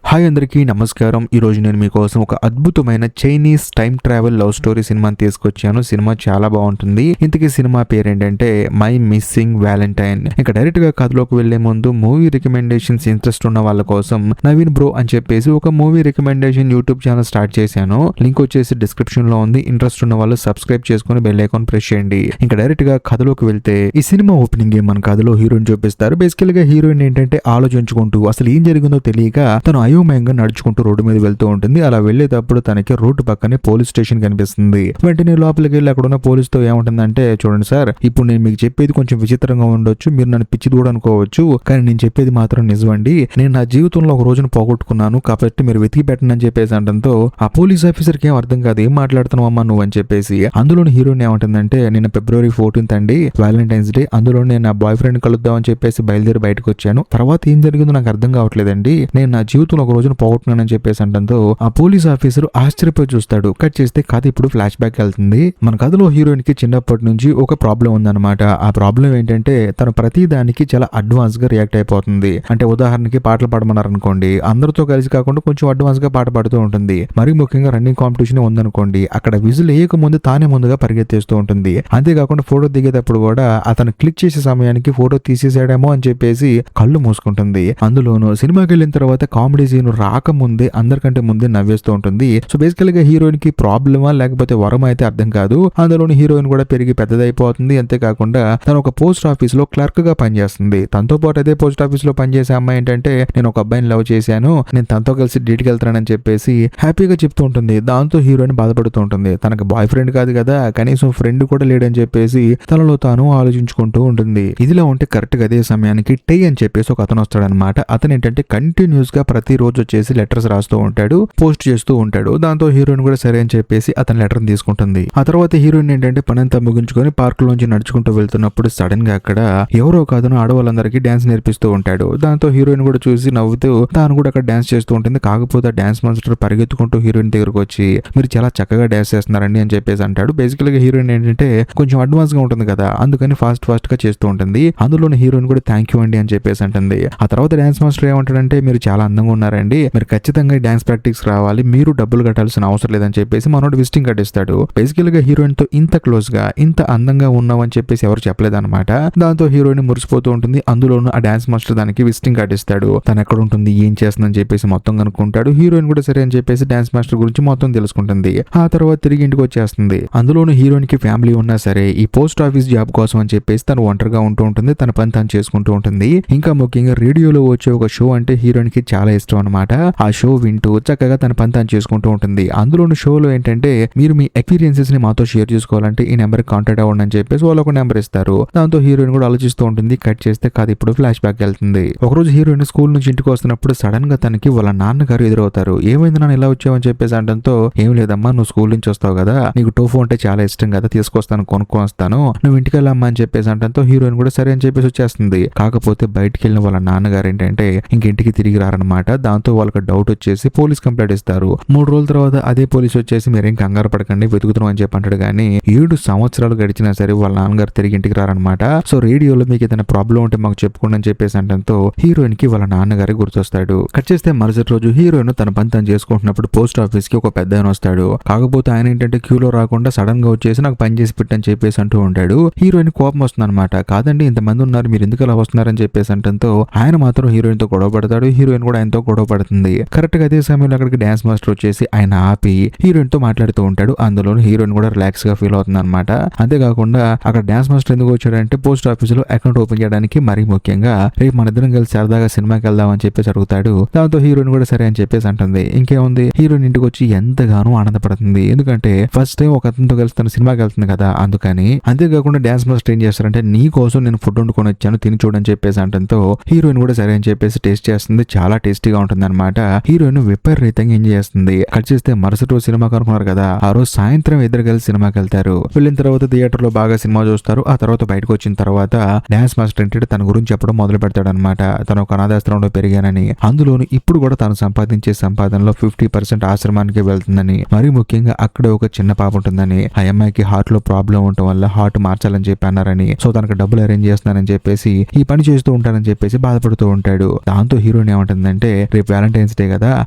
Hi అందరికీ నమస్కారం. ఈరోజు నేను మీకోసం ఒక అద్భుతమైన Chinese time travel love story సినిమాని తీసుకొచ్చాను. సినిమా చాలా బాగుంటుంది. ఇంతకీ సినిమా పేరేంటంటే మై మిస్సింగ్ వ్యాలంటైన్. ఇంకా డైరెక్ట్ గా కథలోకి వెళ్లే ముందు మూవీ రికమెండేషన్స్ ఇంట్రెస్ట్ ఉన్న వాళ్ళ కోసం నవీన్ బ్రో అని చెప్పేసి ఒక movie recommendation YouTube channel start చేశాను. లింక్ వచ్చేసి డిస్క్రిప్షన్ లో ఉంది. ఇంట్రెస్ట్ ఉన్న వాళ్ళు సబ్స్క్రైబ్ చేసుకుని బెల్ ఐకాన్ ప్రెస్ చేయండి. ఇంకా డైరెక్ట్ గా కథలోకి వెళ్తే ఈ సినిమా ఓపెనింగ్ మన కథలో హీరోయిన్ చూపిస్తారు. బేసికల్ గా హీరోయిన్ ఏంటంటే ఆలోచించుకుంటూ అసలు ఏం జరిగిందో తెలియక తను అయోమయంగా నడుచుకుంటూ రోడ్డు మీద వెళ్తూ ఉంటుంది. అలా వెళ్లేటప్పుడు తనకి రోడ్డు పక్కనే పోలీస్ స్టేషన్ కనిపిస్తుంది. వెంటనే లోపలికి వెళ్ళి అక్కడ ఉన్న పోలీస్ తో ఏముంటుందంటే, చూడండి సార్, ఇప్పుడు నేను మీకు చెప్పేది కొంచెం విచిత్రంగా ఉండొచ్చు, మీరు నన్ను పిచ్చి దూడ అనుకోవచ్చు, కానీ నేను చెప్పేది మాత్రం నిజమండి. నేను నా జీవితంలో ఒక రోజును పోగొట్టుకున్నాను, కాబట్టి మీరు వెతికి పెట్టండి అని చెప్పేసి అనడంతో ఆ పోలీస్ ఆఫీసర్ కి ఏం అర్థం కాదు, ఏం మాట్లాడుతున్నావు అమ్మా నువ్వు అని చెప్పేసి. అందులోని హీరోయిన్ ఏమంటుందంటే, నిన్న ఫిబ్రవరి 14th అండి, వ్యాలంటైన్స్ డే, అందులో నేను నా బాయ్ ఫ్రెండ్ కలుద్దాం అని చెప్పేసి బయలుదేరి బయటకు వచ్చాను. తర్వాత ఏం జరిగిందో నాకు అర్థం కావట్లేదండి, నేను నా జీవితంలో ఒక రోజును పోగొట్టుకున్నానని చెప్పేసి అంటంతో ఆ పోలీస్ ఆఫీసర్ ఆశ్చర్యపోయి చూస్తాడు. కట్ చేస్తే కథ ఇప్పుడు ఫ్లాష్ బ్యాక్ వెళ్తుంది. మన కథలో హీరోయిన్ కి చిన్నప్పటి నుంచి ఒక ప్రాబ్లం ఉందన్నమాట. ఆ ప్రాబ్లం ఏంటంటే తను ప్రతి దానికి చాలా అడ్వాన్స్ గా రియాక్ట్ అయిపోతుంది. అంటే ఉదాహరణకి పాటలు పాడమన్నారు అనుకోండి, అందరితో కలిసి కాకుండా కొంచెం అడ్వాన్స్ గా పాట పాడుతూ ఉంటుంది. మరి ముఖ్యంగా రన్నింగ్ కాంపిటీషన్ ఉందనుకోండి, అక్కడ విజిల్ వేయక ముందు తానే ముందుగా పరిగెత్తేస్తూ ఉంటుంది. అంతేకాకుండా ఫోటో దిగేటప్పుడు కూడా అతను క్లిక్ చేసే సమయానికి ఫోటో తీసేసాడేమో అని చెప్పేసి కళ్ళు మూసుకుంటుంది. అందులోనూ సినిమాకి వెళ్ళిన తర్వాత కామెడీ సీన్ రాకముందే అందరికంటే ముందే నవ్వేస్తూ ఉంటుంది. సో బేసికల్ గా హీరోయిన్ కి ప్రాబ్లమా లేకపోతే వరం అయితే అర్థం కాదు. అందులోని హీరోయిన్ కూడా పెరిగి పెద్దదైపోతుంది. అంతేకాకుండా తను ఒక పోస్ట్ ఆఫీస్ లో క్లర్క్ గా పనిచేస్తుంది. తనతో పాటు అదే పోస్ట్ ఆఫీస్ లో పనిచేసే అమ్మాయి ఏంటంటే, నేను ఒక అబ్బాయిని లవ్ చేశాను, నేను తనతో కలిసి డేట్కి వెళ్తానని చెప్పేసి హ్యాపీగా చెప్తూ ఉంటుంది. దాంతో హీరోయిన్ బాధపడుతూ ఉంటుంది. తనకు బాయ్ ఫ్రెండ్ కాదు కదా, కనీసం ఫ్రెండ్ కూడా లేడని చెప్పేసి తనలో తాను ఆలోచించుకుంటూ ఉంటుంది. ఇదిలా ఉంటే కరెక్ట్ గా అదే సమయానికి టై అని చెప్పేసి ఒక అతను వస్తాడనమాట. అతను ఏంటంటే కంటిన్యూస్ గా ప్రతి రోజు వచ్చేసి లెటర్స్ రాస్తూ ఉంటాడు, పోస్ట్ చేస్తూ ఉంటాడు. దాంతో హీరోయిన్ కూడా సరే అని చెప్పేసి అతని లెటర్ తీసుకుంటుంది. ఆ తర్వాత హీరోయిన్ ఏంటంటే పనంతా ముగించుకొని పార్క్ లోంచి నడుచుకుంటూ వెళ్తున్నప్పుడు సడన్ గా అక్కడ ఎవరో కాదు ఆడవాళ్ళందరికీ డాన్స్ నేర్పిస్తూ ఉంటాడు. దాంతో హీరోయిన్ కూడా చూసి నవ్వుతూ తాను కూడా అక్కడ డాన్స్ చేస్తూ ఉంటుంది. కాకపోతే డాన్స్ మాస్టర్ పరిగెత్తుకుంటూ హీరోయిన్ దగ్గరకు వచ్చి, మీరు చాలా చక్కగా డాన్స్ చేస్తున్నారండి అని చెప్పేసి అంటాడు. బేసికల్ గా హీరోయిన్ ఏంటంటే కొంచెం అడ్వాన్స్ గా ఉంటుంది కదా, అందుకని ఫాస్ట్ గా చేస్తూ ఉంటుంది. అందులోని హీరోయిన్ కూడా థ్యాంక్ యూ అండి అని చెప్పేసి అంటుంది. ఆ తర్వాత డాన్స్ మాస్టర్ ఏమంటాడంటే, మీరు చాలా అందంగా ఉన్నారండి, మీరు ఖచ్చితంగా డాన్స్ ప్రాక్టీస్ రావాలి, మీరు డబ్బులు కట్టాల్సిన అవసరం లేదని చెప్పేసి మనోడు విజిటింగ్ కార్డ్ ఇస్తాడు. బేసికల్ గా హీరోయిన్ తో ఇంత క్లోజ్ గా ఇంత అందంగా ఉన్నామని చెప్పేసి ఎవరు చెప్పలేదన్నమాట. దాంతో హీరోయిన్ మురిసిపోతూ ఉంటుంది. అందులోనూ ఆ డాన్స్ మాస్టర్ దానికి విజిటింగ్ కార్డ్ ఇస్తాడు. తను ఎక్కడ ఉంటుంది, ఏం చేస్తుందని చెప్పేసి మొత్తం కనుక్కుంటాడు. హీరోయిన్ కూడా సరే అని చెప్పేసి డాన్స్ మాస్టర్ గురించి మొత్తం తెలుసుకుంటుంది. ఆ తర్వాత తిరిగి ఇంటికి వచ్చేస్తుంది. అందులోనూ హీరోయిన్ కి ఫ్యామిలీ ఉన్నా సరే ఈ పోస్ట్ ఆఫీస్ జాబ్ కోసం అని చెప్పేసి తను ఒంటరిగా ఉంటూ ఉంటుంది. తన పని తను చేసుకుంటూ ఉంటుంది. ఇంకా ముఖ్యంగా రేడియోలో వచ్చే ఒక షో అంటే హీరోయిన్ కి చాలా ఇష్టం అనమాట. ఆ షో వింటూ చక్కగా తన పని తను చేసుకుంటూ ఉంటుంది. అందులోని షోలో ఏంటంటే, మీరు మీ ఎక్స్పీరియన్సెస్ ని మాతో షేర్ చేసుకోవాలంటే ఈ నెంబర్ కాంటాక్ట్ అవ్వండి అని చెప్పేసి వాళ్ళు ఒక నెంబర్ ఇస్తారు. దాంతో హీరోయిన్ కూడా ఆలోచిస్తూ ఉంటుంది. కట్ చేస్తే కథ ఇప్పుడు ఫ్లాష్ బ్యాక్ వెళ్తుంది. ఒకరోజు హీరోయిన్ స్కూల్ నుంచి ఇంటికి వస్తున్నప్పుడు సడన్ గా తనకి వాళ్ళ నాన్నగారు ఎదురవుతారు. ఏమైంది నాన్న ఇలా వచ్చావని చెప్పేసి అనడంతో, ఏం లేదమ్మా, నువ్వు స్కూల్ నుంచి వస్తావు కదా, నీకు టోఫో అంటే చాలా ఇష్టం కదా, తీసుకొస్తాను, కొనుక్కొని వస్తాను, నువ్వు ఇంటికి వెళ్ళమ్మా అని చెప్పేసి అనడంతో హీరోయిన్ కూడా సరే అని చెప్పేసి వచ్చేస్తుంది. కాకపోతే బయటికి వెళ్ళిన వాళ్ళ నాన్నగారు ఏంటంటే ఇంటికి తిరిగి రారనమాట. దాంతో వాళ్ళకి డౌట్ వచ్చేసి పోలీస్ కంప్లైంట్ ఇస్తారు. 3 రోజుల తర్వాత అదే పోలీస్ వచ్చేసి మీరేం కంగారు పడకండి, వెతుకుతున్నాం అని చెప్పి అంటాడు. కానీ 7 సంవత్సరాలు గడిచినా సరే వాళ్ళ నాన్నగారు తిరిగి ఇంటికి రారనమాట. సో రేడియోలో మీకు ఏదైనా ప్రాబ్లం ఉంటే మాకు చెప్పుకోండి అని చెప్పేసి అనడంతో హీరోయిన్ కి వాళ్ళ నాన్నగారే గుర్తొస్తాడు. కట్ చేస్తే మరుసటి రోజు హీరోయిన్ తన పని తను చేసుకుంటున్నప్పుడు పోస్ట్ ఆఫీస్ కి ఒక పెద్ద ఆయన వస్తాడు. కాకపోతే ఆయన ఏంటంటే క్యూలో రాకుండా సడన్ గా వచ్చేసి నాకు పని చేసి పెట్టని చెప్పేసి అంటూ ఉంటాడు. హీరోయిన్ కోపం వస్తుంది అనమాట. కాదండి, ఇంతమంది ఉన్నారు, మీరు ఎందుకు అలా వస్తున్నారని చెప్పేసి అంటంతో ఆయన మాత్రం హీరోయిన్ తో గొడవ పడతాడు. హీరోయిన్ కూడా ఆయనతో గొడవ పడుతుంది. కరెక్ట్ గా అదే సమయంలో అక్కడికి డాన్స్ మాస్టర్ వచ్చేసి ఆయన ఆపి హీరోయిన్ తో మాట్లాడుతూ ఉంటాడు. అందులో హీరోయిన్ కూడా రిలాక్స్ గా ఫీల్ అవుతుంది అనమాట. అంతేకాకుండా అక్కడ డాన్స్ మాస్టర్ ఎందుకు వచ్చాడంటే పోస్ట్ ఆఫీస్ లో అకౌంట్ ఓపెన్ చేయడానికి, మరీ ముఖ్యంగా రేపు మన ఇద్దరం కలిసి సరదాగా సినిమాకి వెళ్దాం అని చెప్పేసి అడుగుతాడు. దాంతో హీరోయిన్ కూడా సరే అని చెప్పేసి అంటుంది. ఇంకేముంది, హీరోయిన్ ఇంటికి వచ్చి ఎంతగానో ఆనందపడుతుంది. ఎందుకంటే ఫస్ట్ టైం ఒక అతనితో కలిసి తన సినిమాకి వెళ్తుంది కదా, అందుకని. అంతేకాకుండా డాన్స్ మాస్టర్ ఏం చేస్తారంటే, నీ కోసం నేను ఫుడ్ వండుకొని వచ్చాను, తిని చూడని చెప్పేసి అంటంతో హీరోయిన్ కూడా సరే అని చెప్పేసి టేస్ట్ చేస్తుంది. చాలా టేస్టీగా ఉంటుంది అనమాట. హీరోయిన్ విపరీతంగా ఎంజాయ్ చేస్తుంది. కట్ చేస్తే మరుసటి రోజు సినిమా కనుక్కున్నారు కదా, ఆ రోజు సాయంత్రం ఇద్దరు కలిసి సినిమాకి వెళ్తారు. వెళ్ళిన తర్వాత థియేటర్ లో బాగా సినిమా చూస్తారు. ఆ తర్వాత బయటకు వచ్చిన తర్వాత డాన్స్ మాస్టర్ ఏంటంటే తన గురించి చెప్పడం మొదలు పెడతాడు అనమాట. తను ఒక అనాథాశ్రమంలో పెరిగానని, అందులోను ఇప్పుడు కూడా తను సంపాదించే సంపాదనలో 50% ఆశ్రమానికి వెళ్తుందని, మరీ ముఖ్యంగా అక్కడ ఒక చిన్న పాప ఉంటుందని, ఆ అమ్మాయికి హార్ట్ లో ప్రాబ్లం ఉండటం వల్ల హార్ట్ మార్చాలని చెప్పి అన్నారని, సో తనకు డబ్బులు అరేంజ్ చేస్తున్నానని చెప్పేసి ఈ పని చేస్తూ ఉంటానని చెప్పేసి బాధపడుతూ ఉంటాడు. దాంతో హీరోయిన్ ఏమంటుందంటే, రేపు వ్యాలంటైన్స్ డే కదా,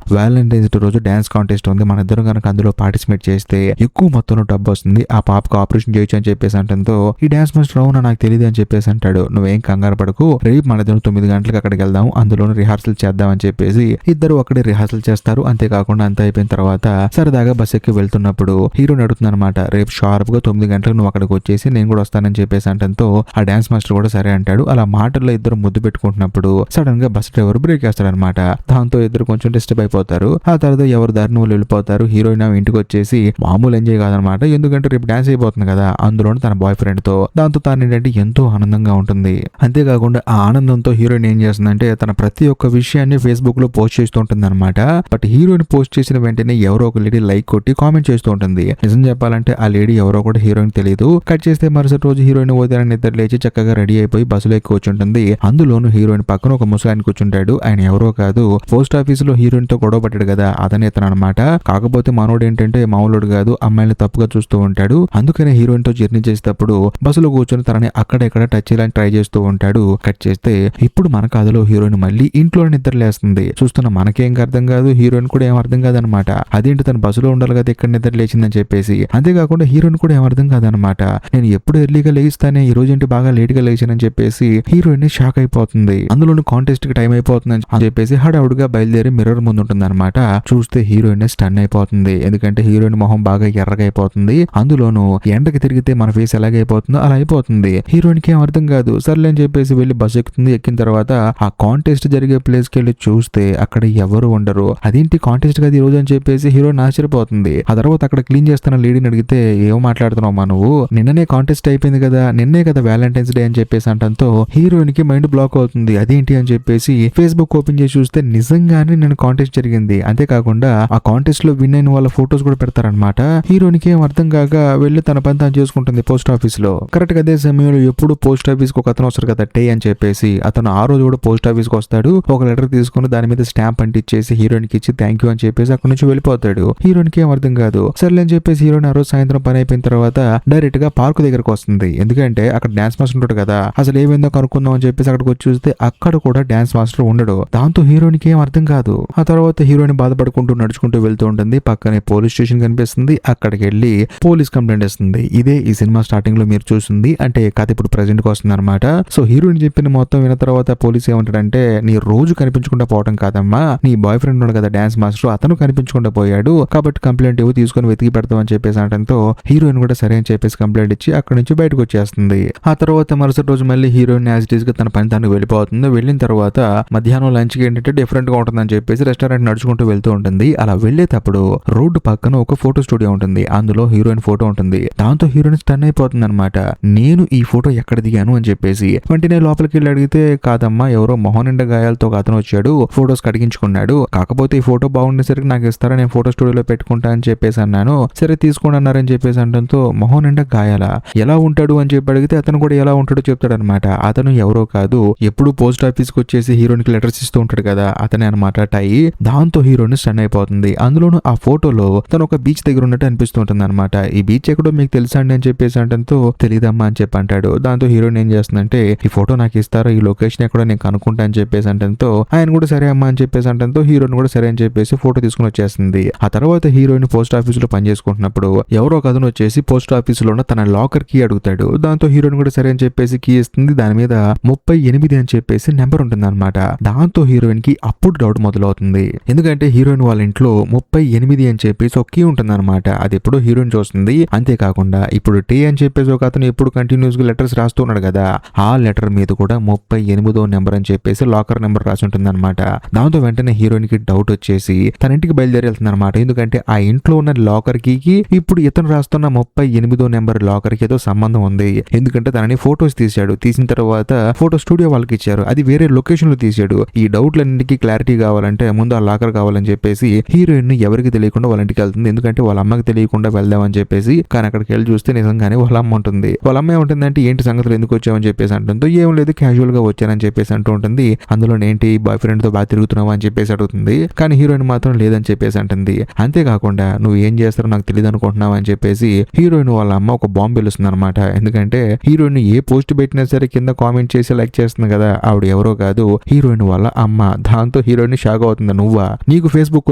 వ్యాలంటైన్స్ డే రోజు డాన్స్ కాంటెస్ట్ ఉంది, మన ఇద్దరం కనుక అందులో పార్టిసిపేట్ చేస్తే ఎక్కువ మొత్తంలో డబ్బు వస్తుంది, ఆ పాపకు ఆపరేషన్ చేయొచ్చు అని చెప్పేసి అంటంతో ఈ డాన్స్ మాస్టర్ అవునా నాకు తెలియదు అని చెప్పేసి అంటాడు. నువ్వేం కంగారు పడకు, రేపు మన ఇద్దరం 9 గంటలకు అక్కడికి వెళ్దాం, అందులోనే రిహార్సల్ చేద్దాం అని చెప్పేసి ఇద్దరు అక్కడే రిహార్సల్ చేస్తారు. అంతేకాకుండా అంతా అయిపోయిన తర్వాత సరదాగా బస్ ఎక్కి వెళ్తున్నప్పుడు హీరోని అడుగుతుంది అనమాట, రేపు షార్ప్ గా 9 గంటలకు నువ్వు అక్కడికి వచ్చేసి నేను కూడా వస్తానని చెప్పేసి అంటంతో ఆ డాన్స్ మాస్టర్ కూడా సరే అంటాడు. అలా మాటల్లో ఇద్దరు ముద్దు పెట్టుకుంటున్నప్పుడు సడన్ గా బస్ డ్రైవర్ బ్రేక్ వేస్తాడనమాట. దాంతో ఇద్దరు కొంచెం డిస్టర్బ్ అయిపోతారు. ఆ తర్వాత ఎవరు దారిని వాళ్ళు వెళ్ళిపోతారు. హీరోయిన్ ఇంటికి వచ్చేసి మామూలు ఎంజాయ్ కాదనమాట, ఎందుకంటే రేపు డాన్స్ అయిపోతుంది కదా, అందులోనే తన బాయ్ ఫ్రెండ్ తో. దాంతో తాను ఏంటంటే ఎంతో ఆనందంగా ఉంటుంది. అంతేకాకుండా ఆ ఆనందంతో హీరోయిన్ ఏం చేస్తుందంటే తన ప్రతి ఒక్క విషయాన్ని ఫేస్బుక్ లో పోస్ట్ చేస్తూ ఉంటుంది అనమాట. బట్ హీరోయిన్ పోస్ట్ చేసిన వెంటనే ఎవరో ఒక లేడీ లైక్ కొట్టి కామెంట్ చేస్తూ ఉంటుంది. నిజం చెప్పాలంటే ఆ లేడీ ఎవరో కూడా హీరోయిన్ తెలియదు. కట్ చేస్తే మరుసటి రోజు హీరోయిన్ ఉదయం నిద్ర లేచి చక్కగా రెడీ అయిపోయి బస్సులో ఎక్కి కూర్చుంటుంది. అందులోనూ హీరోయిన్ పక్కన ఒక ముసలాయన కూర్చుంటాడు. ఆయన ఎవరో కాదు, పోస్ట్ ఆఫీస్ లో హీరోయిన్ తో గొడవ పట్టాడు కదా అతనే ఇతను అనమాట. కాకపోతే మనోడు ఏంటంటే మామూలుడు కాదు, అమ్మాయిని తప్పుగా చూస్తూ ఉంటాడు. అందుకనే హీరోయిన్ తో జర్నీ చేసేటప్పుడు బస్సులో కూర్చొని తనని అక్కడ ఇక్కడ టచ్ చేయాలని ట్రై చేస్తూ ఉంటాడు. కట్ చేస్తే ఇప్పుడు మన కథలో హీరోయిన్ మళ్ళీ ఇంట్లో నిద్ర లేస్తుంది. చూస్తున్న మనకేం అర్థం కాదు, హీరోయిన్ కూడా ఏం అర్థం కాదనమాట. అదేంటి తన బస్సులో ఉండాలి కదా ఇక్కడ నిద్ర లేచిందని చెప్పేసి. అంతేకాకుండా హీరోయిన్ కూడా ఏం అర్థం కాదనమాట, నేను ఎప్పుడు ఎర్లీగా లేస్తానే ఈ రోజు ఏంటి బాగా లేట్ గా లేచానని చెప్పేసి హీరోయిన్ షాక్ అయిపోతుంది. అందులోని కాంటెస్ట్ కి టైం అయిపోతుంది అని చెప్పేసి హడావుడిగా బయలుదేరి మిర్రర్ ముందు ఉంటుంది అనమాట. చూస్తే హీరోయిన్ స్టన్ అయిపోతుంది, ఎందుకంటే హీరోయిన్ మొహం బాగా ఎర్రగా అయిపోతుంది. అందులోనూ ఎండకి తిరిగితే మన ఫేస్ ఎలాగైపోతుందో అలా అయిపోతుంది. హీరోయిన్ కి ఏం అర్థం కాదు. సర్లే అని చెప్పేసి వెళ్లి బస్ ఎక్కుతుంది. ఎక్కిన తర్వాత ఆ కాంటెస్ట్ జరిగే ప్లేస్ కి వెళ్ళి చూస్తే అక్కడ ఎవరు ఉండరు. అదేంటి కాంటెస్ట్ కదా ఈ రోజు అని చెప్పేసి హీరోయిన్ ఆశ్చర్యపోతుంది. ఆ తర్వాత అక్కడ క్లీన్ చేస్తున్న లేడీని అడిగితే ఏం మాట్లాడుతున్నావు నువ్వు, నిన్ననే కాంటెస్ట్ అయిపోయింది కదా, నిన్నే కదా వ్యాలంటైన్స్ డే అని చెప్పేసి అంటంతో హీరోయిన్ కి మైండ్ బ్లాక్ అవుతుంది. అదేంటి అని చెప్పేసి ఫేస్బుక్ ఓపెన్ చేసి చూస్తే నిజంగానే నేను కాంటెస్ట్ జరిగింది. అంతేకాకుండా ఆ కాంటెస్ట్ లో విన్ అయిన వాళ్ళ ఫోటోస్ కూడా పెడతారనమాట. హీరోయిన్ కి ఏం అర్థం కాక వెళ్లి తన పని తాను చేసుకుంటుంది పోస్ట్ ఆఫీస్ లో. కరెక్ట్ గా అదే సమయంలో ఎప్పుడు పోస్ట్ ఆఫీస్ కి ఒక అతను వస్తారు కదా టే అని చెప్పేసి, అతను ఆ రోజు కూడా పోస్ట్ ఆఫీస్ కి వస్తాడు. ఒక లెటర్ తీసుకుని దాని మీద స్టాంప్ అంటించేసి హీరోయిన్ కి ఇచ్చి థ్యాంక్ యూ అని చెప్పేసి అక్కడ నుంచి వెళ్ళిపోతాడు. హీరోయిన్ కి ఏం అర్థం కాదు. సర్లే అని చెప్పేసి హీరోయిన్ ఆ రోజు సాయంత్రం పని అయిపోయిన తర్వాత డైరెక్ట్ గా పార్క్ దగ్గరకు వస్తుంది. ఎందుకంటే అక్కడ డాన్స్ మాస్టర్ ఉంటాడు కదా, అసలు ఏమైందో కనుక్కుందాం అని చెప్పేసి అక్కడికి వచ్చి చూస్తే అక్కడ కూడా డాన్స్ మాస్టర్ ఉండడు. దాంతో హీరోయిన్ కి ఏం అర్థం కాదు. ఆ తర్వాత హీరోయిన్ బాధపడుకుంటూ నడుచుకుంటూ వెళ్తూ ఉంటుంది. పక్కనే పోలీస్ స్టేషన్ కనిపిస్తుంది. అక్కడికి వెళ్ళి పోలీస్ కంప్లైంట్ ఇస్తుంది. ఇదే ఈ సినిమా స్టార్టింగ్ లో మీరు చూసింది, అంటే కథ ఇప్పుడు ప్రెజెంట్ కి వస్తుంది అనమాట. సో హీరోయిన్ చెప్పిన మొత్తం విన్న తర్వాత పోలీస్ ఏమంటాడంటే నీ రోజు కనిపించకుండా పోవటం కాదమ్మా, నీ బాయ్ ఫ్రెండ్ ఉన్నాడు కదా డాన్స్ మాస్టర్, అతను కనిపించకుండా పోయాడు కాబట్టి కంప్లైంట్ ఇవ్వు, తీసుకొని వెతికి పెడతామని చెప్పేసి అనడంతో హీరోయిన్ కూడా సరే అని చెప్పేసి కంప్లైంట్ ఇచ్చి అక్కడి నుంచి బయటకు వచ్చేస్తుంది. ఆ తర్వాత మరుసటి రోజు మళ్ళీ హీరోయిన్ యాజ్ ఇట్ ఈస్ గా తన పని తాను వెళ్ళిపోతుంది. వెళ్ళిన తర్వాత మధ్యాహ్నం లంచ్ కి ఏంటంటే డిఫరెంట్ గా ఉంటుందని చెప్పేసి రెస్టారెంట్ నడుచుకుంటూ వెళ్తూ ఉంటుంది. అలా వెళ్లేటప్పుడు రోడ్డు పక్కన ఒక ఫోటో స్టూడియో ఉంటుంది. అందులో హీరోయిన్ ఫోటో ఉంటుంది. దాంతో హీరోయిన్ స్టన్ అయిపోతుంది అనమాట. నేను ఈ ఫోటో ఎక్కడ దిగాను అని చెప్పేసి వెంటనే లోపలికి వెళ్ళి అడిగితే కాదమ్మా, ఎవరో మొహం నిండా గాయాలతో ఒక అతను వచ్చాడు, ఫోటోస్ కడిగించుకున్నాడు, కాకపోతే ఈ ఫోటో బాగుండేసరికి నాకు ఇస్తారా, నేను ఫోటో స్టూడియోలో పెట్టుకుంటా అని చెప్పేసి అన్నాను. సరే తీసుకోండి అన్నారని చెప్పేసి అనడంతో మొహం నిండా గాయాల, ఎలా ఉంటాడు అని చెప్పి అడిగితే అతను కూడా ఎలా ఉంటాడో చెప్తాడు అనమాట. అతను ఎవరో కాదు, ఎప్పుడు పోస్ట్ ఆఫీస్ కి వచ్చేసి హీరోయిన్ కి లెటర్స్ ఇస్తూ ఉంటాడు కదా అతనే అనమాట టై. దాంతో హీరోయిన్ స్టన్ అయిపోతుంది. అందులోనూ ఆ ఫోటోలో తను ఒక బీచ్ దగ్గర ఉన్నట్టు అనిపిస్తుంటుంది అనమాట. ఈ బీచ్ ఎక్కడో మీకు తెలుసా అండి అని చెప్పేసి అంటంతో తెలియదమ్మా అని చెప్పి అంటాడు. దాంతో హీరోయిన్ ఏం చేస్తుందంటే ఈ ఫోటో నాకు ఇస్తారా, ఈ లొకేషన్ ఎక్కడో నేను కనుక్కుంటా అని చెప్పేసి అంటంతో ఆయన కూడా సరే అమ్మా అని చెప్పేసి అంటంతో హీరోయిన్ కూడా సరే అని చెప్పేసి ఫోటో తీసుకుని వచ్చేస్తుంది. ఆ తర్వాత హీరోయిన్ పోస్ట్ ఆఫీస్ లో పని చేసుకుంటున్నప్పుడు ఎవరో ఒక అతను వచ్చేసి పోస్ట్ ఆఫీస్ లో ఉన్న తన లాకర్ కీ అడుగుతాడు. దాంతో హీరోయిన్ కూడా సరే అని చెప్పేసి కీ ఇస్తుంది. దాని మీద 38 అని చెప్పేసి నెంబర్ ఉంటుంది అనమాట. దాంతో హీరోయిన్ కి అప్పుడు డౌట్ మొదలవుతుంది. ఎందుకంటే హీరోయిన్ వాళ్ళ ఇంట్లో 38 అని చెప్పేసి ఒక కీ ఉంటుంది అనమాట. అది ఎప్పుడో హీరోయిన్ చూస్తుంది. అంతేకాకుండా ఇప్పుడు టీ అని చెప్పేసి ఒక అతను ఎప్పుడు కంటిన్యూస్ గా లెటర్స్ రాస్తున్నాడు కదా, ఆ లెటర్ మీద కూడా 38వ నెంబర్ అని చెప్పేసి లాకర్ నెంబర్ రాసి ఉంటుంది అనమాట. దాంతో వెంటనే హీరోయిన్ కి డౌట్ వచ్చేసి తన ఇంటికి బయలుదేరి వెళ్తుంది అనమాట. ఎందుకంటే ఆ ఇంట్లో ఉన్న లాకర్ కీ ఇప్పుడు ఇతను రాస్తున్న 38వ నెంబర్ లాకర్ కి ఏదో సంబంధం ఉంది. ఎందుకంటే తనని ఫోటోస్ తీశాడు. తీసిన తర్వాత ఫోటో స్టూడియో వాళ్ళకి ఇచ్చారు, అది వేరే లొకేషన్ లో తీసాడు. ఈ డౌట్లన్నింటికి క్లారిటీ కావాలంటే ముందు ఆ లాకర్ కావాలని చెప్పేసి హీరోయిన్ ఎవరికి తెలియకుండా వాళ్ళ ఇంటికి వెళ్తుంది. ఎందుకంటే వాళ్ళ అమ్మకి తెలియకుండా వెళ్దామని చెప్పేసి. కానీ అక్కడికి వెళ్ళి చూస్తే నిజంగానే వాళ్ళ అమ్మ ఉంటుంది. వాళ్ళ అమ్మ ఏముంటుందంటే ఏంటి సంగతులు, ఎందుకు వచ్చావని చెప్పేసి అంటుందో ఏం లేదు క్యాజువల్ గా వచ్చానని చెప్పేసి అంటూ ఉంటుంది. అందులో ఏంటి బాయ్ ఫ్రెండ్ తో బాగా తిరుగుతున్నావా అని చెప్పేసి అడుగుతుంది. కానీ హీరోయిన్ మాత్రం లేదని చెప్పేసి అంటుంది. అంతేకాకుండా నువ్వు ఏం చేస్తారో నాకు తెలియదు అనుకుంటున్నావు అని చెప్పేసి హీరోయిన్ వాళ్ళ అమ్మ ఒక బాంబు వెలుస్తుంది అనమాట. ఎందుకంటే హీరోయిన్ ఏ పోస్ట్ పెట్టినా సరే కింద కామెంట్ చేసి లైక్ చేస్తుంది కదా, ఆవిడ ఎవరో కాదు హీరోయిన్ వాళ్ళ అమ్మ. దాంతో హీరోయిన్ షాక్ అవుతుంది. నువ్వా, నీకు ఫేస్బుక్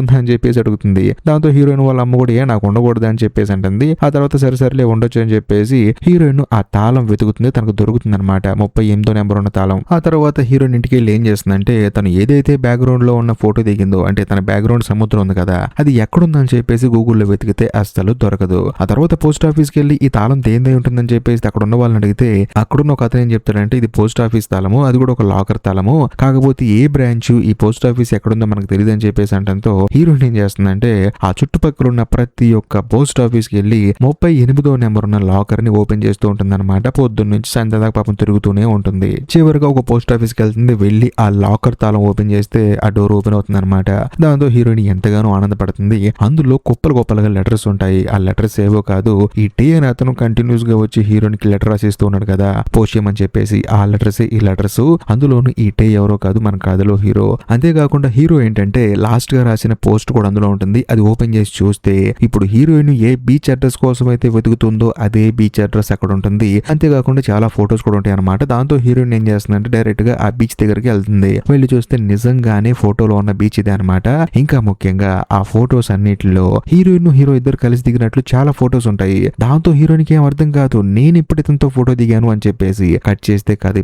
ఉందా అని చెప్పేసి అడుగుతుంది. దాంతో హీరోయిన్ వాళ్ళ అమ్మ కూడా నాకు ఉండకూడదు అని చెప్పేసి అంటుంది. ఆ తర్వాత సరే ఉండొచ్చు అని చెప్పేసి హీరోయిన్ ఆ తాళం వెతుకుతుంది. తనకు దొరుకుతుంది అనమాట 38వ నెంబర్ ఉన్న తాళం. ఆ తర్వాత హీరోయిన్ ఇంటికి వెళ్ళి ఏం చేస్తుందంటే తను ఏదైతే బ్యాక్గ్రౌండ్ లో ఉన్న ఫోటో దిగిందో, అంటే తన బ్యాక్గ్రౌండ్ సముద్రం ఉంది కదా, అది ఎక్కడుందని చెప్పేసి గూగుల్లో వెతికితే అస్సలు దొరకదు. ఆ తర్వాత పోస్ట్ ఆఫీస్కి వెళ్ళి ఈ తాళం దేనిదై ఉంటుందని చెప్పేసి అక్కడ ఉన్న వాళ్ళని అడిగితే అక్కడున్న ఒక అతను ఏం చెప్తాడంటే ఇది పోస్ట్ ఆఫీస్ తాళము, అది కూడా ఒక లాకర్ తాళము, కాకపోతే ఏ బ్రాంచ్ ఈ పోస్ట్ ఆఫీస్ ఎక్కడుందో మనకు తెలియదు అని చెప్పేసి అంటంతో హీరోయిన్ ఏం చేస్తుందంటే ఆ చుట్టుపక్కల ఉన్న ప్రతి ఒక్క పోస్ట్ ఆఫీస్ కి వెళ్ళి 38వ నెంబర్ ఉన్న లాకర్ ని ఓపెన్ చేస్తూ ఉంటుంది అనమాట. పొద్దున్న నుంచి సాయంత్రం దాకా పాపం తిరుగుతూనే ఉంటుంది. చివరిగా ఒక పోస్ట్ ఆఫీస్ కి వెళ్తుంది. వెళ్ళి ఆ లాకర్ తాళం ఓపెన్ చేస్తే ఆ డోర్ ఓపెన్ అవుతుంది అనమాట. దాంతో హీరోయిన్ ఎంతగానో ఆనందపడుతుంది. అందులో కుప్పలుగా లెటర్స్ ఉంటాయి. ఆ లెటర్స్ ఏవో కాదు, ఈ టీ అని అతను కంటిన్యూస్ గా వచ్చి హీరోయిన్ కి లెటర్ రాసిస్తూ ఉన్నాడు కదా పోస్ట్ చేయమని చెప్పేసి, ఆ లెటర్స్ ఈ లెటర్స్. అందులోను ఈ టే ఎవరో కాదు మన కథలో హీరో. అంతేకాకుండా హీరో ఏంటంటే లాస్ట్ గా రాసిన పోస్ట్ కూడా అందులో ఉంటుంది. అది ఓపెన్ చేసి చూస్తే ఇప్పుడు హీరోయిన్ ఏ బీచ్ అడ్రస్ కోసం అయితే వెతుకుతుందో అదే బీచ్ అడ్రస్ అక్కడ ఉంటుంది. అంతేకాకుండా చాలా ఫొటోస్ కూడా ఉంటాయి అనమాట. దాంతో హీరోయిన్ ఏం చేస్తుందంటే డైరెక్ట్ గా ఆ బీచ్ దగ్గరికి వెళ్తుంది. వెళ్ళి చూస్తే నిజంగానే ఫోటోలో ఉన్న బీచ్ ఇదే అనమాట. ఇంకా ముఖ్యంగా ఆ ఫొటోస్ అన్నిటిలో హీరోయిన్ హీరో ఇద్దరు కలిసి దిగినట్లు చాలా ఫొటోస్ ఉంటాయి. దాంతో హీరోయిన్ కి ఏం అర్థం కాదు, నేను ఇప్పుడు ఇతనితో ఫోటో దిగాను అని చెప్పేసి. కట్ చేస్తే కాదు,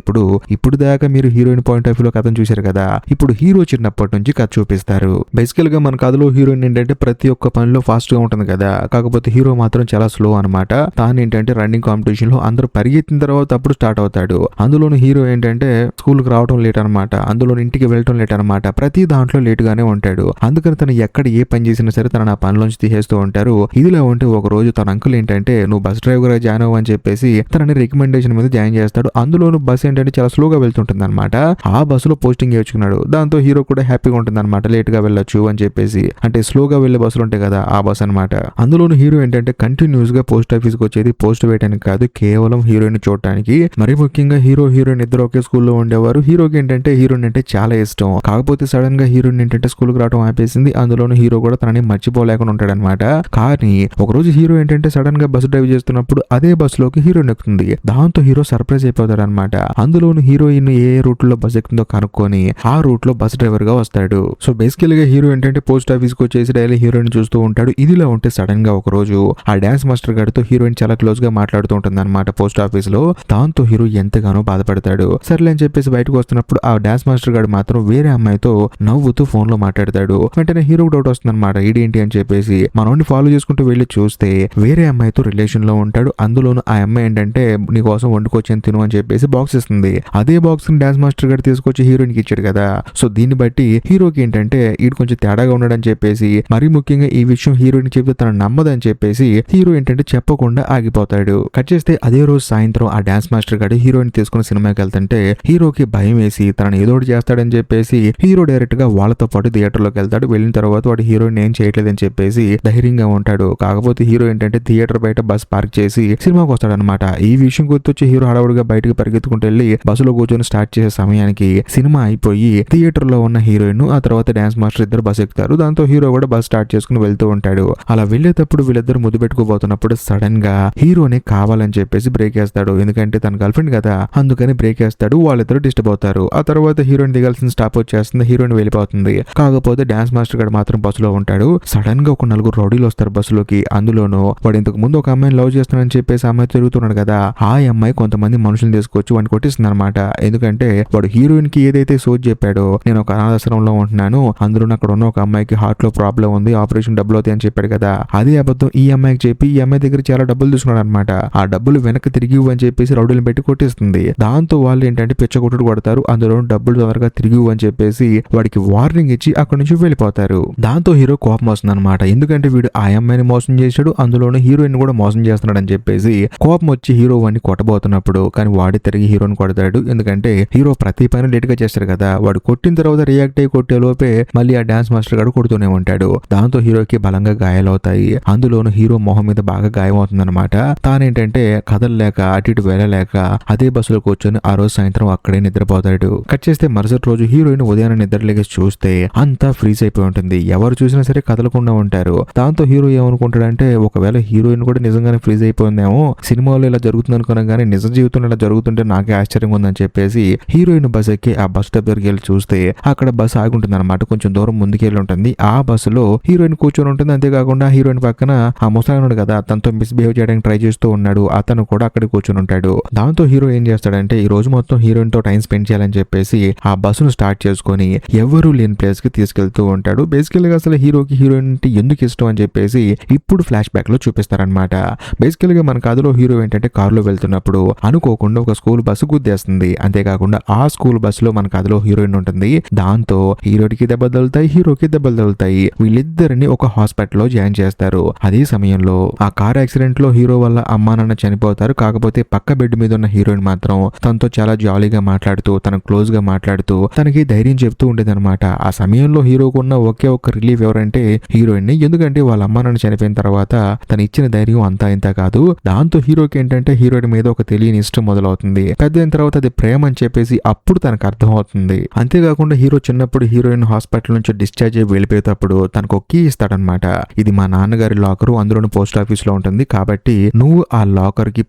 ఇప్పుడు దాకా మీరు హీరోయిన్ పాయింట్ ఆఫ్ వ్యూ లో కథను చూశారు కదా, ఇప్పుడు హీరో చిన్నప్పటి నుంచి కథ చూపిస్తారు. బేసికల్ గా మన కథలో హీరోయిన్ ఏంటంటే ప్రతి ఒక్క పనిలో ఫాస్ట్ గా ఉంటుంది కదా, కాకపోతే హీరో మాత్రం చాలా స్లో అనమాట. తాను ఏంటంటే రన్నింగ్ కాంపిటీషన్ లో అందరూ పరిగెత్తిన తర్వాత అప్పుడు స్టార్ట్ అవుతాడు. అందులోను హీరో ఏంటంటే స్కూల్ కి రావడం లేట్ అనమాట, అందులో ఇంటికి వెళ్ళటం లేట్ అనమాట. ప్రతి దాంట్లో లేట్ గానే ఉంటాడు. అందుకని తను ఎక్కడ ఏ పని చేసినా సరే తన ఆ పనిలోంచి తీసేస్తూ ఉంటారు. ఇదిలా ఉంటే ఒక రోజు తన అంకుల్ ఏంటంటే నువ్వు బస్ డ్రైవర్ గా జాయిన్ అవ్వని చెప్పేసి తనని రికమెండేషన్ మీద జాయిన్ చేస్తాడు. అందులోను బస్ ఏంటంటే చాలా స్లోగా వెళ్తుంటుంది అనమాట. ఆ బస్సులో పోస్టింగ్ వేసుకున్నాడు. దాంతో హీరో కూడా హ్యాపీగా ఉంటుంది అనమాట, లేట్ గా వెళ్ళొచ్చు అని చెప్పేసి. అంటే స్లోగా వెళ్లే బస్సులు ఉంటాయి కదా, ఆ బస్ అనమాట. అందులోను హీరో ఏంటంటే కంటిన్యూస్ గా పోస్ట్ ఆఫీస్ కి వచ్చేది పోస్ట్ వేయడానికి కాదు, కేవలం హీరోయిన్ చూడటానికి. మరి ముఖ్యంగా హీరోయిన్ ఇద్దరు ఒకే స్కూల్లో ఉండేవారు. హీరోకి ఏంటంటే హీరోయిన్ అంటే చాలా ఇష్టం. కాకపోతే సడన్ గా హీరోయిన్ ఏంటంటే స్కూల్ కి రావడం ఆపేసింది. అందులోను హీరో కూడా తనని మర్చిపోలేకుండా ఉంటాడు అనమాట. కానీ ఒక రోజు హీరో ఏంటంటే సడన్ గా బస్సు డ్రైవ్ చేస్తున్నప్పుడు అదే బస్సులోకి హీరోయిన్ ఎక్కుతుంది. దాంతో హీరో సర్ప్రైజ్ అయిపోతాడు అనమాట. అందులోను హీరోయిన్ ఏ రూట్ లో బస్ ఎక్కుతుందో కనుక్కొని ఆ రూట్ లో బస్ డ్రైవర్ గా వస్తాడు. సో బేసికల్ గా హీరో ఏంటంటే పోస్ట్ ఆఫీస్ కి వచ్చేసి డైలీ హీరోయిన్ చూస్తూ ఉంటాడు. ఇదిలా ఉంటే సడన్ గా ఒక రోజు ఆ డాన్స్ మాస్టర్ గారితో హీరోయిన్ చాలా క్లోజ్ గా మాట్లాడుతూ ఉంటుంది అనమాట పోస్ట్ ఆఫీస్ లో. దాంతో హీరో ఎంతగానో బాధపడతాడు. సర్లే అని చెప్పేసి బయటకు వస్తున్నప్పుడు ఆ డాన్స్ మాస్టర్ గారు మాత్రం వేరే అమ్మాయితో నవ్వుతూ ఫోన్ లో మాట్లాడతాడు. వెంటనే హీరోకి డౌట్ వస్తుంది అనమాట, ఇదేంటి అని చెప్పేసి మనోడిని ఫాలో చేసుకుంటూ వెళ్ళి చూస్తే వేరే అమ్మాయితో రిలేషన్ లో ఉంటాడు. అందులోను ఆ అమ్మాయి ఏంటంటే నీ కోసం వండుకొచ్చి తిను అని చెప్పేసి బాక్స్ ఇస్తుంది. అదే బాక్స్ ని డాన్స్ మాస్టర్ గారు తీసుకొచ్చి హీరోయిన్ కి ఇచ్చాడు కదా. సో దీన్ని బట్టి హీరోకి ఏంటంటే ఈడు కొంచెం తేడాగా ఉన్నాడని చెప్పేసి, మరీ ముఖ్యంగా ఈ విషయం హీరోయిన్ చెప్తే తన నమ్మదని చెప్పేసి హీరో ఏంటంటే చెప్పకుండా ఆగిపోతాడు. కట్ చేస్తే అదే రోజు సాయంత్రం ఆ డాన్స్ మాస్టర్ గారు హీరోయిన్ తీసుకుని సినిమాకి వెళ్తుంటే హీరోకి భయం వేసి తనని ఏదో ఒకటి చేస్తాడని చెప్పేసి హీరో డైరెక్ట్ గా వాళ్ళతో పాటు థియేటర్ లోకి వెళ్తాడు. వెళ్ళిన తర్వాత వాడు హీరోయిన్ ఏం చేయట్లేదని చెప్పేసి ధైర్యంగా ఉంటాడు. కాకపోతే హీరో ఏంటంటే థియేటర్ బయట బస్ పార్క్ చేసి సినిమాకి వస్తాడనమాట. ఈ విషయం గుర్తొచ్చి హీరో హడావుడిగా బయటకు పరిగెత్తుకుంటూ వెళ్ళి బస్సులో కూర్చొని స్టార్ట్ చేసే సమయానికి సినిమా అయిపోయి థియేటర్ లో ఉన్న హీరోయిన్ ఆ తర్వాత డాన్స్ మాస్టర్ ఇద్దరు బస్ ఎక్కుతారు. దాంతో హీరో కూడా బస్ స్టార్ట్ చేసుకుని వెళ్తూ ఉంటాడు. అలా వెళ్లేటప్పుడు వీళ్ళిద్దరు ముద్దు పెట్టుకోబోతున్నప్పుడు సడన్ గా హీరోని కావాలని చెప్పేసి బ్రేక్ వేస్తాడు. ఎందుకంటే తన గర్ల్ ఫ్రెండ్ కదా, అందుకని బ్రేక్ వేస్తాడు. వాళ్ళిద్దరు డిస్టర్బ్ అవుతారు. ఆ తర్వాత హీరోయిన్ దిగాల్సిన స్టాప్ వచ్చేస్తుంది. హీరోయిన్ వెళ్ళిపోతుంది. కాకపోతే డాన్స్ మాస్టర్ గారు మాత్రం బస్సులో ఉంటాడు. సడన్ గా ఒక నలుగురు రౌడీలు వస్తారు బస్సులోకి. అందులోనూ వాడు ఇంతకు ముందు ఒక అమ్మాయిని లవ్ చేస్తున్నాడని చెప్పేసి అమ్మాయి తిరుగుతున్నాడు కదా, ఆ అమ్మాయి కొంతమంది మనుషులు తీసుకొచ్చి వాడిని కొట్టిస్తుంది అనమాట. ఎందుకంటే వాడు హీరోయిన్ కి ఏదైతే సోచ్ చెప్పాడో నేను ఒక అనాథాశ్రమంలో ఉంటున్నాను, అందులో అక్కడ ఉన్న ఒక అమ్మాయికి హార్ట్ లో ప్రాబ్లం ఉంది, ఆపరేషన్ డబ్బులు అవుతాయి అని చెప్పాడు కదా, అదే అబద్ధం ఈ అమ్మాయికి చెప్పి ఈ అమ్మాయి దగ్గర చాలా డబ్బులు తీసుకున్నాడు అనమాట. ఆ డబ్బులు వెనక్కి తిరిగి అని చెప్పేసి రౌడీలను పెట్టి కొట్టిస్తుంది. దాంతో వాళ్ళు ఏంటంటే పిచ్చగొట్టుడు కొడతారు. అందులో డబ్బులు త్వరగా తిరిగి అని చెప్పేసి వాడికి వార్నింగ్ ఇచ్చి అక్కడి నుంచి వెళ్ళిపోతారు. దాంతో హీరో కోపం వస్తుంది అనమాట. ఎందుకంటే వీడు ఆ అమ్మాయిని మోసం చేశాడు, అందులోనూ హీరోయిన్ కూడా మోసం చేస్తున్నాడు అని చెప్పేసి కోపం వచ్చి హీరో వాడిని కొట్టబోతున్నప్పుడు కానీ వాడి తిరిగి హీరోని కొడతాడు. ఎందుకంటే హీరో ప్రతి పని లేట్ గా చేస్తాడు కదా, వాడు కొట్టిన తర్వాత రియాక్ట్ అయ్యి కొట్టే లోపే మళ్ళీ ఆ డాన్స్ మాస్టర్ గారు కొడుతూనే ఉంటాడు. దాంతో హీరోకి బలంగా గాయాలవుతాయి. అందులోనూ హీరో మొహం మీద బాగా గాయం అవుతుంది అనమాట. తానేంటంటే కదలలేక అటు ఇటు వెళ్ళలేక అదే బస్సులో కూర్చొని ఆ రోజు సాయంత్రం అక్కడే నిద్రపోతాడు. కట్ చేస్తే మరుసటి రోజు హీరోయిన్ ఉదయాన్నే నిద్రలేక చూస్తే అంతా ఫ్రీజ్ అయిపోయి ఉంటుంది. ఎవరు చూసినా సరే కదలకుండా ఉంటారు. దాంతో హీరో ఏమనుకుంటాడంటే ఒకవేళ హీరోయిన్ కూడా నిజంగానే ఫ్రీజ్ అయిపోయిందేమో, సినిమాలో ఇలా జరుగుతుంది అనుకున్నా కానీ నిజ జీవితంలో ఇలా జరుగుతుంటే నాకే ఆశ్చర్యంగా ఉందని చెప్పేసి హీరోయిన్ బస్ ఎక్కి ఆ బస్ స్టాప్ దగ్గరికి వెళ్ళి చూస్తే అక్కడ బస్సు ఆగి ఉంటుంది అనమాట. కొంచెం దూరం ముందుకెళ్ళి ఉంటుంది. ఆ బస్సులో హీరోయిన్ కూర్చొని ఉంటుంది. అంతేకాకుండా హీరోయిన్ పక్కన ఆ ముసలాయనుడు కదా, తనతో మిస్బిహేవ్ చేయడానికి ట్రై చేస్తూ ఉన్నాడు, అతను కూడా అక్కడ కూర్చొని ఉంటాడు. దాంతో హీరో ఏం చేస్తాడంటే ఈ రోజు మొత్తం హీరోయిన్ తో టైం స్పెండ్ చేయాలని చెప్పేసి ఆ బస్సును స్టార్ట్ చేసుకొని ఎవరు లేని ప్లేస్ కి తీసుకెళ్తూ ఉంటాడు. బేసికల్ గా అసలు హీరోకి హీరోయిన్ అంటే ఎందుకు ఇష్టం అని చెప్పేసి ఇప్పుడు ఫ్లాష్ బ్యాక్ లో చూపిస్తారనమాట. బేసికల్ గా మన కథలో హీరో ఏంటంటే కారులో వెళ్తున్నప్పుడు అనుకోకుండా ఒక స్కూల్ బస్సు గుద్దేస్తుంది. అంతేకాకుండా ఆ స్కూల్ బస్సులో మన కథలో హీరోయిన్ ఉంటుంది. దాంతో హీరోకి దెబ్బలు తగులుతాయి, హీరోకి దెబ్బలు తగులుతాయి. వీళ్ళిద్దరిని ఒక హాస్పిటల్లో జాయిన్ చేస్తారు. అదే సమయంలో ఆ కార్ యాక్సిడెంట్ లో హీరో వల్ల అమ్మా నాన్న చనిపోతారు. కాకపోతే పక్క బెడ్ మీద ఉన్న హీరోయిన్ మాత్రం తనతో చాలా జాలీగా మాట్లాడుతూ, తన క్లోజ్ గా మాట్లాడుతూ తనకి ధైర్యం చెప్తూ ఉండేది అనమాట. ఆ సమయంలో హీరోకు ఉన్న ఒకే ఒక్క రిలీఫ్ ఎవరంటే హీరోయిన్. ఎందుకంటే వాళ్ళ అమ్మా నాన్న చనిపోయిన తర్వాత తను ఇచ్చిన ధైర్యం అంతా ఇంత కాదు. దాంతో హీరోకి ఏంటంటే హీరోయిన్ మీద ఒక తెలియని ఇష్టం మొదలవుతుంది. పెద్దయిన తర్వాత అది ప్రేమ అని చెప్పేసి అప్పుడు తనకు అర్థం అవుతుంది. అంతేకాకుండా హీరో చిన్నప్పుడు హీరోయిన్ హాస్పిటల్ నుంచి డిశ్చార్జ్ అయ్యి వెళ్ళిపోయేటప్పుడు తనకు ఒక కీ ఇస్తాడనమాట. ఇది మా నాన్నగారి లాకరు, అందులోని పోస్ట్ ఆఫీస్ లో ఉంటుంది, కాబట్టి నువ్వు ఆ లాకర్ కి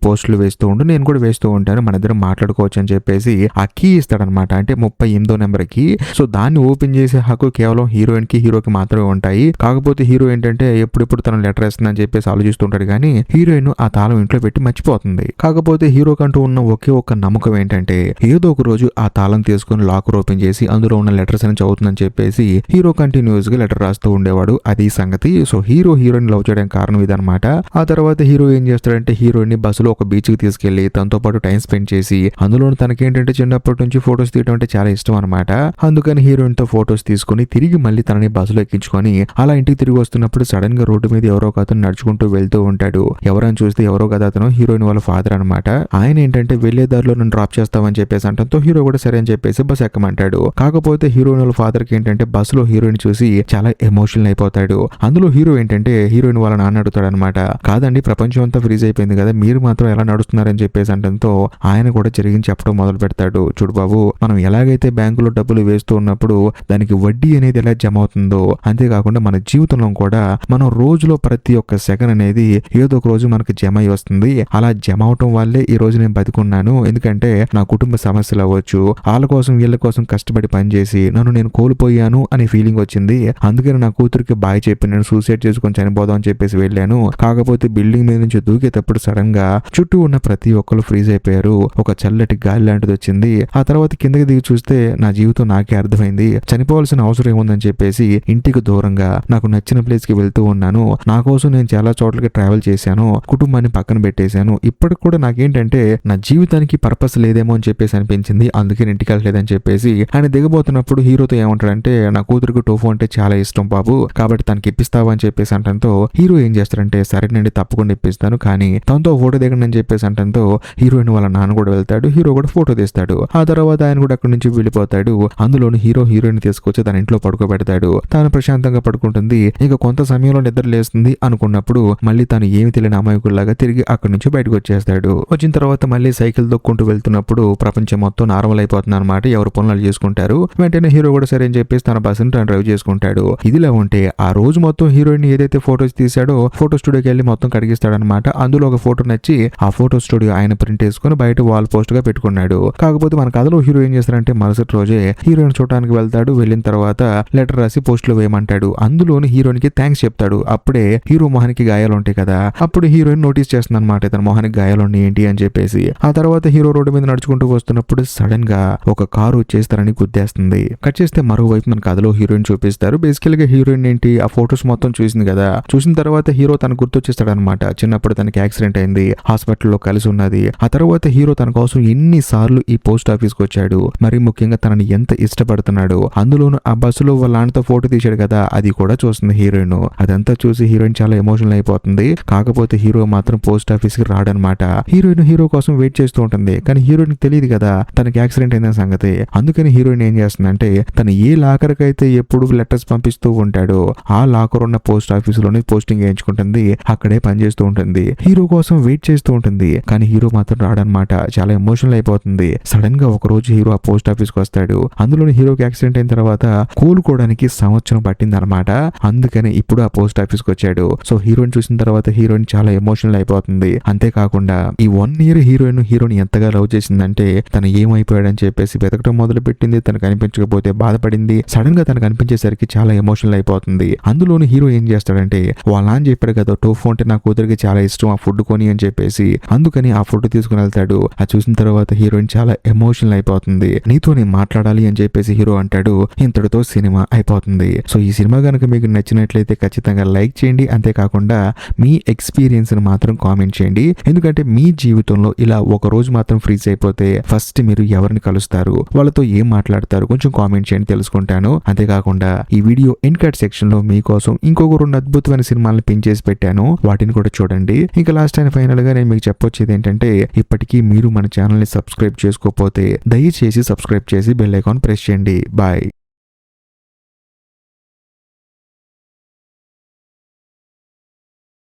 పోస్టులు వేస్తూ ఉండు, నేను కూడా వేస్తూ ఉంటాను, మన ఇద్దరం మాట్లాడుకోవచ్చు అని చెప్పేసి ఆ కీ ఇస్తాడనమాట. అంటే 38వ నెంబర్ కి. సో దాన్ని ఓపెన్ చేసే హక్కు కేవలం హీరోయిన్ కి హీరోకి మాత్రమే ఉంటాయి. కాకపోతే హీరో ఏంటంటే ఎప్పుడెప్పుడు తన లెటర్ వేస్తుందని చెప్పేసి ఆలోచిస్తుంటాడు, కానీ హీరోయిన్ ఆ తాళం ఇంట్లో పెట్టి మర్చిపోతుంది. కాకపోతే హీరో కంటూ ఉన్న ఒకే ఒక్క నమ్మకం ఏంటంటే ఏదో ఒక రోజు ఆ తాళం తీసుకుని లాకర్ ఓపెన్ చేసి అందులో ఉన్న లెటర్స్ అని చదువుతుందని చెప్పేసి హీరో కంటిన్యూస్ గా లెటర్ రాస్తూ ఉండేవాడు. అది సంగతి. సో హీరో హీరోయిన్ లవ్ చేయడానికి కారణం ఇదనమాట. ఆ తర్వాత హీరో ఏం చేస్తాడంటే హీరోయిన్ ని బస్సులో ఒక బీచ్ కి తీసుకెళ్లి తనతో పాటు టైం స్పెండ్ చేసి, అందులో తనకేంటంటే చిన్నప్పటి నుంచి ఫొటోస్ తీయడం అంటే చాలా ఇష్టం అనమాట. అందుకని హీరోయిన్ తో ఫొటోస్ తీసుకుని తిరిగి మళ్ళీ తనని బస్సులో ఎక్కించుకొని అలా ఇంటికి తిరిగి వస్తున్నప్పుడు సడన్ గా రోడ్డు మీద ఎవరో ఒక అతను నడుచుకుంటూ వెళ్తూ ఉంటాడు. ఎవరని చూస్తే ఎవరో కదా అతను హీరోయిన్ వాళ్ళ ఫాదర్ అనమాట. ఆయన ఏంటంటే వెళ్లే దారిలో నన్ను డ్రాప్ చేస్తామని చెప్పేసి అంటంతో హీరో కూడా సరే అని చెప్పేసి బస్ ఎక్కమంటాడు. కాకపోతే హీరోయిన్ వాళ్ళ ఫాదర్ కి ఏంటంటే బస్సులో హీరోయిన్ చూసి చాలా ఎమోషనల్ అయిపోతాడు. అందులో హీరో ఏంటంటే హీరోయిన్ వాళ్ళ నాన్న అడుగుతాడు అనమాట, కాదండి ప్రపంచం అంతా ఫ్రీజ్ అయిపోయింది కదా, మీరు మాత్రం ఎలా నడుస్తున్నారని చెప్పేసి అంటంతో ఆయన కూడా జరిగించి చెప్పడం మొదలు పెడతాడు. చూడు బాబు, మనం ఎలాగైతే బ్యాంకులో డబ్బులు వేస్తూ ఉన్నప్పుడు దానికి వడ్డీ అనేది ఎలా జమ అవుతుందో, అంతేకాకుండా మన జీవితంలో కూడా మనం రోజులో ప్రతి ఒక్క సెకండ్ అనేది ఏదో ఒక రోజు మనకి జమ అయి వస్తుంది. అలా జమ అవటం వల్లే ఈ రోజు నేను బతికున్నాను. ఎందుకంటే నా కుటుంబ సమస్యలు అవ్వచ్చు, వాళ్ళ కోసం వీళ్ళ కోసం కష్టపడి పనిచేసి నన్ను నేను కోల్పోయాను అనే ఫీలింగ్ వచ్చింది. అందుకని నా కూతురికి బాయ్ చెప్పి నేను సూసైడ్ చేసుకొని చనిపోదాం అని చెప్పేసి వెళ్ళాను. కాకపోతే బిల్డింగ్ మీద నుంచి దూకేటప్పుడు సడన్ గా చుట్టూ ఉన్న ప్రతి ఒక్కరు ఫ్రీజ్ అయిపోయారు. ఒక చల్లటి గాలి లాంటిది వచ్చింది. ఆ తర్వాత కిందకి దిగి చూస్తే నా జీవితం నాకే అర్థమైంది. చనిపోవాల్సిన అవసరం ఏముందని చెప్పేసి ఇంటికి దూరంగా నాకు నచ్చిన ప్లేస్ కి వెళ్తూ ఉన్నాను. నా కోసం నేను చాలా చోట్లకి ట్రావెల్ చేశాను, కుటుంబాన్ని పక్కన పెట్టేశాను. ఇప్పటికి కూడా నాకేంటంటే నా జీవితానికి పర్పస్ లేదేమో అని చెప్పేసి అనిపించింది. అందుకే ఇంటికి వెళ్ళలేదని చెప్పేసి ఆయన దిగబోతున్నప్పుడు హీరోతో ఏమంటాడంటే నా కూతురికి టోఫు అంటే చాలా ఇష్టం బాబు, కాబట్టి తనకి ఇప్పిస్తావా అని చెప్పేసి అంటంతో హీరో ఏం చేస్తాడంటే సరేనండి తప్పకుండా ఇప్పిస్తాను, కానీ తనతో ఫోటో దిగండి అని చెప్పేసి అంటంతో హీరోయిన్ వాళ్ళ నాన్న కూడా వెళ్తాడు. హీరో కూడా ఫోటో తీస్తాడు. ఆ తర్వాత ఆయన కూడా అక్కడి నుంచి వెళ్ళిపోతాడు. అందులోని హీరో హీరోయిన్ తీసుకొచ్చి తన ఇంట్లో పడుకోబెడతాడు. తాను ప్రశాంతంగా పడుకుంటుంది. ఇక కొంత సమయంలో నిద్ర లేస్తుంది అనుకున్నప్పుడు మళ్ళీ తాను ఏమి తెలియని అమాయకుల్లాగా తిరిగి అక్కడి నుంచి బయటకు వచ్చేస్తాడు. వచ్చిన తర్వాత మళ్ళీ సైకిల్ దొక్కుంటూ వెళ్తున్నప్పుడు ప్రపంచం మొత్తం నార్మల్ అయిపోతుంది అనమాట. ఎవరు పనులు చేసుకుంటారు. వెంటనే హీరో కూడా సరే అని చెప్పేసి తన బస్సును తను డ్రైవ్ చేసుకుంటాడు. ఇదిలా ఉంటే ఆ రోజు మొత్తం హీరోయిన్ ఏదైతే ఫోటోస్ తీసాడో ఫోటో స్టూడియోకి వెళ్ళి మొత్తం కడిగిస్తాడనమాట. అందులో ఒక ఫోటో నచ్చి ఆ ఫోటో స్టూడియో ఆయన ప్రింట్ వేసుకుని బయట వాల్ పోస్ట్ గా పెట్టుకున్నాడు. కాకపోతే మన కథలో హీరో ఏం చేస్తారంటే మరుసటి రోజే హీరోయిన్ చూడడానికి వెళ్తాడు. వెళ్ళిన తర్వాత లెటర్ రాసి పోస్ట్ లో వేయమంటాడు. అందులోని హీరోయిన్ కి థ్యాంక్స్ చెప్తాడు. అప్పుడే హీరో మొహానికి గాయాలు ఉంటాయి కదా, అప్పుడు హీరోయిన్ నోటీస్ చేస్తుంది అనమాట తన మొహానికి గాయాలు ఉన్నాయి ఏంటి అని చెప్పేసి. ఆ తర్వాత హీరో రోడ్డు మీద నడుచుకుంటూ వస్తున్నప్పుడు సడన్ గా ఒక కారు వచ్చేస్తారని గుద్దేస్తుంది. కట్ చేస్తే మరోవైపు మన కథలో హీరోయిన్ చూపిస్తారు. బేసికల్ గా హీరోయిన్ ఏంటి ఆ ఫొటోస్ మొత్తం చూసింది కదా, చూసిన తర్వాత హీరో తన గుర్తొచ్చేస్తాడు అనమాట. చిన్నప్పుడు తనకి యాక్సిడెంట్ అయింది, హాస్పిటల్లో కలిసి ఉన్నది. ఆ తర్వాత హీరో తన కోసం ఎన్ని సార్లు ఈ పోస్ట్ ఆఫీస్ కి వచ్చాడు, మరి ముఖ్యంగా తనని ఎంత ఇష్టపడుతున్నాడు. అందులోనూ ఆ బస్సులో వాళ్ళ నాన్నతో ఫోటో తీశాడు కదా, అది కూడా చూస్తుంది హీరోయిన్. అదంతా చూసి హీరోయిన్ చాలా ఎమోషనల్ అయిపోతుంది. కాకపోతే హీరో మాత్రం పోస్ట్ ఆఫీస్ కి రాడనమాట. హీరోయిన్ హీరో కోసం వెయిట్ చేస్తూ ఉంటుంది. కానీ హీరోయిన్ తెలియదు కదా తనకి యాక్సిడెంట్ అయిన సంగతి. అందుకని హీరోయిన్ ఏం చేస్తుందంటే తను ఏ లాకర్ కైతే ఎప్పుడు లెటర్స్ పంపిస్తూ ఉంటాడో ఆ లాకర్ ఉన్న పోస్ట్ ఆఫీస్ లోనే పోస్టింగ్ వేయించుకుంటుంది. అక్కడే పనిచేస్తూ ఉంటుంది. హీరో కోసం వెయిట్ చేస్తూ ఉంటుంది. కానీ హీరో మాత్రం రాడనమాట. చాలా ఎమోషనల్ అయిపోతుంది. సడన్ గా ఒక రోజు హీరో ఆ పోస్ట్ ఆఫీస్ కి వస్తాడు. అందులోని హీరోకి యాక్సిడెంట్ అయిన తర్వాత కోలుకోవడానికి సంవత్సరం పట్టింది అనమాట. అందుకని ఇప్పుడు ఆ పోస్ట్ ఆఫీస్ కి వచ్చాడు. సో హీరోయిన్ చూసిన తర్వాత హీరోయిన్ చాలా ఎమోషనల్ అయిపోతుంది. అంతేకాకుండా ఈ 1 year హీరోయిన్ ఎంతగా లవ్ చేసిందంటే తను ఏమైపోయాడని చెప్పేసి వెతకడం మొదలు పెట్టింది. తనకు కనిపించకపోతే బాధపడింది. సడన్ గా తనకు కనిపించేసరికి చాలా ఎమోషనల్ అయిపోతుంది. అందులోని హీరో ఏం చేస్తాడంటే వాళ్ళ నాన్న చెప్పాడు కదా టోఫు అంటే నా కూతురికి చాలా ఇష్టం, ఆ ఫుడ్ కొని అని చెప్పేసి, అందుకని ఆ ఫుడ్ తీసుకుని వెళ్తాడు. అది చూసిన తర్వాత హీరోయిన్ చాలా ఎమోషనల్ అయిపోతుంది. నీతో నేను మాట్లాడాలి అని చెప్పేసి హీరో అంటాడు. ఇంతటితో సినిమా అయిపోతుంది. సో ఈ సినిమా కనుక మీకు నచ్చినట్లయితే ఖచ్చితంగా లైక్ చేయండి. అంతేకాకుండా మీ ఎక్స్పీరియన్స్ ని మాత్రం కామెంట్ చేయండి. ఎందుకంటే మీ జీవితంలో ఇలా ఒక రోజు మాత్రం ఫ్రీజ్ అయిపోతే ఫస్ట్ మీరు ఎవరిని కలుస్తారు, వాళ్ళతో ఏం మాట్లాడతారు, కొంచెం కామెంట్ చేయండి, తెలుసుకుంటాను. అంతేకాకుండా ఈ వీడియో ఎండ్ కార్డ్ సెక్షన్ లో మీకోసం ఇంకొక 2 అద్భుతమైన సినిమాలను పిన్ చేసి పెట్టాను, వాటిని కూడా చూడండి. ఇంకా లాస్ట్ అండ్ ఫైనల్ గా నేను మీకు చెప్పొచ్చేది ఏంటంటే ఇప్పటికీ మీరు మన ఛానల్ ని సబ్స్క్రైబ్ చేసుకోకపోతే దయచేసి సబ్స్క్రైబ్ చేసి బెల్ ఐకాన్ ప్రెస్ చేయండి. బాయ్.